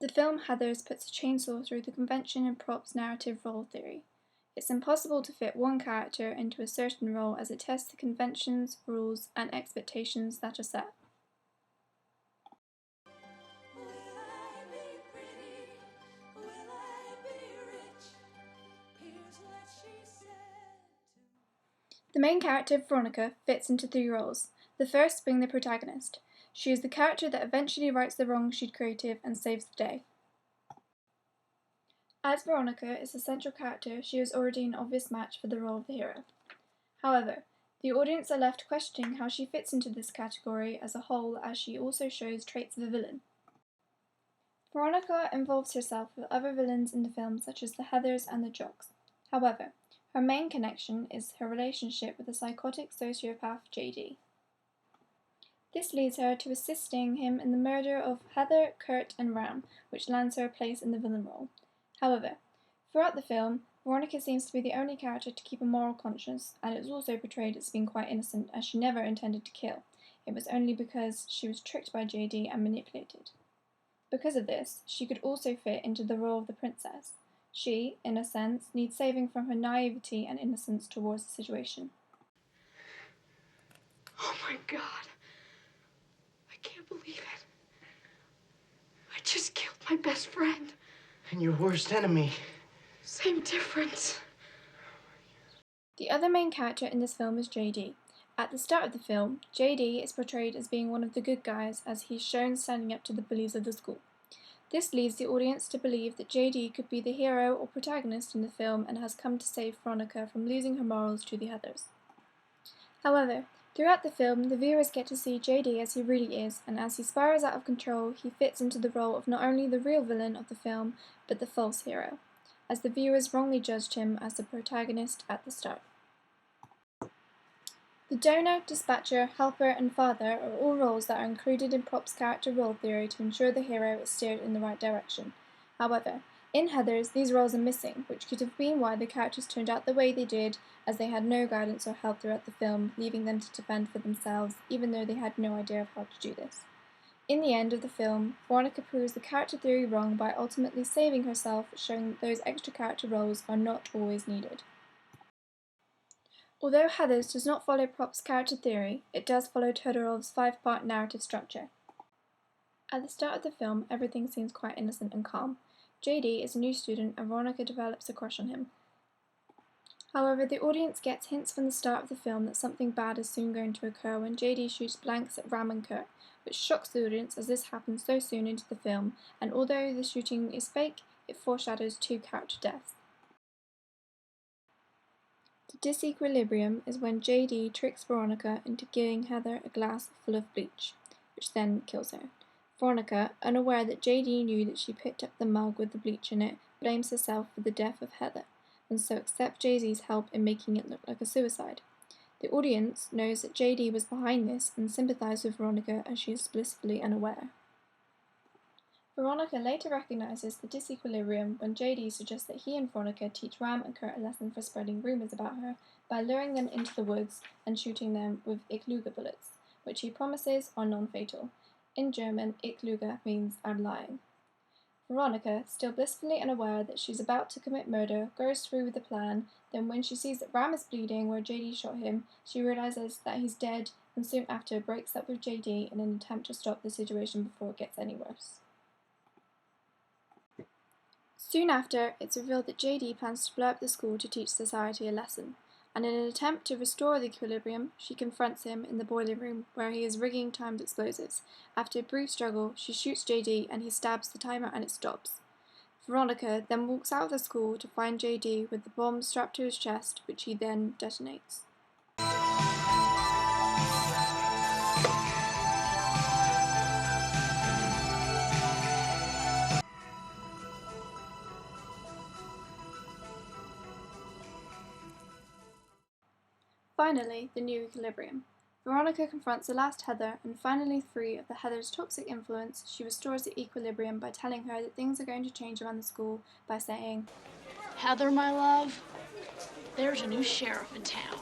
The film Heathers puts a chainsaw through the convention and props narrative role theory. It's impossible to fit one character into a certain role as it tests the conventions, rules, and expectations that are set. The main character, Veronica, fits into three roles. The first being the protagonist. She is the character that eventually rights the wrongs she'd created and saves the day. As Veronica is the central character, she is already an obvious match for the role of the hero. However, the audience are left questioning how she fits into this category as a whole, as she also shows traits of a villain. Veronica involves herself with other villains in the film, such as the Heathers and the Jocks. However, her main connection is her relationship with the psychotic sociopath JD. This leads her to assisting him in the murder of Heather, Kurt, and Ram, which lands her a place in the villain role. However, throughout the film, Veronica seems to be the only character to keep a moral conscience, and it is also portrayed as being quite innocent, as she never intended to kill. It was only because she was tricked by JD and manipulated. Because of this, she could also fit into the role of the princess. She, in a sense, needs saving from her naivety and innocence towards the situation. Oh my God. I can't believe it. I just killed my best friend. And your worst enemy. Same difference. The other main character in this film is JD. At the start of the film, JD is portrayed as being one of the good guys, as he's shown standing up to the bullies of the school. This leads the audience to believe that JD could be the hero or protagonist in the film and has come to save Veronica from losing her morals to the Heathers. However, throughout the film, the viewers get to see JD as he really is, and as he spirals out of control, he fits into the role of not only the real villain of the film, but the false hero, as the viewers wrongly judged him as the protagonist at the start. The donor, dispatcher, helper, and father are all roles that are included in Prop's character role theory to ensure the hero is steered in the right direction. However, in Heathers, these roles are missing, which could have been why the characters turned out the way they did, as they had no guidance or help throughout the film, leaving them to defend for themselves, even though they had no idea of how to do this. In the end of the film, Veronica proves the character theory wrong by ultimately saving herself, showing that those extra character roles are not always needed. Although Heathers does not follow Prop's character theory, it does follow Todorov's 5-part narrative structure. At the start of the film, everything seems quite innocent and calm. JD is a new student and Veronica develops a crush on him. However, the audience gets hints from the start of the film that something bad is soon going to occur when JD shoots blanks at Ram and Kurt, which shocks the audience as this happens so soon into the film, and although the shooting is fake, it foreshadows 2 character deaths. The disequilibrium is when JD tricks Veronica into giving Heather a glass full of bleach, which then kills her. Veronica, unaware that JD knew that she picked up the mug with the bleach in it, blames herself for the death of Heather, and so accepts JD's help in making it look like a suicide. The audience knows that JD was behind this and sympathizes with Veronica as she is blissfully unaware. Veronica later recognizes the disequilibrium when JD suggests that he and Veronica teach Ram and Kurt a lesson for spreading rumors about her by luring them into the woods and shooting them with Ichluga bullets, which he promises are non-fatal. In German, Ichluga means I'm lying. Veronica, still blissfully unaware that she's about to commit murder, goes through with the plan. Then when she sees that Ram is bleeding where JD shot him, she realizes that he's dead and soon after breaks up with JD in an attempt to stop the situation before it gets any worse. Soon after, it's revealed that JD plans to blow up the school to teach society a lesson, and in an attempt to restore the equilibrium, she confronts him in the boiler room where he is rigging timed explosives. After a brief struggle, she shoots JD and he stabs the timer and it stops. Veronica then walks out of the school to find JD with the bomb strapped to his chest, which he then detonates. Finally, the new equilibrium. Veronica confronts the last Heather, and finally free of the Heather's toxic influence, she restores the equilibrium by telling her that things are going to change around the school by saying, Heather, my love, there's a new sheriff in town.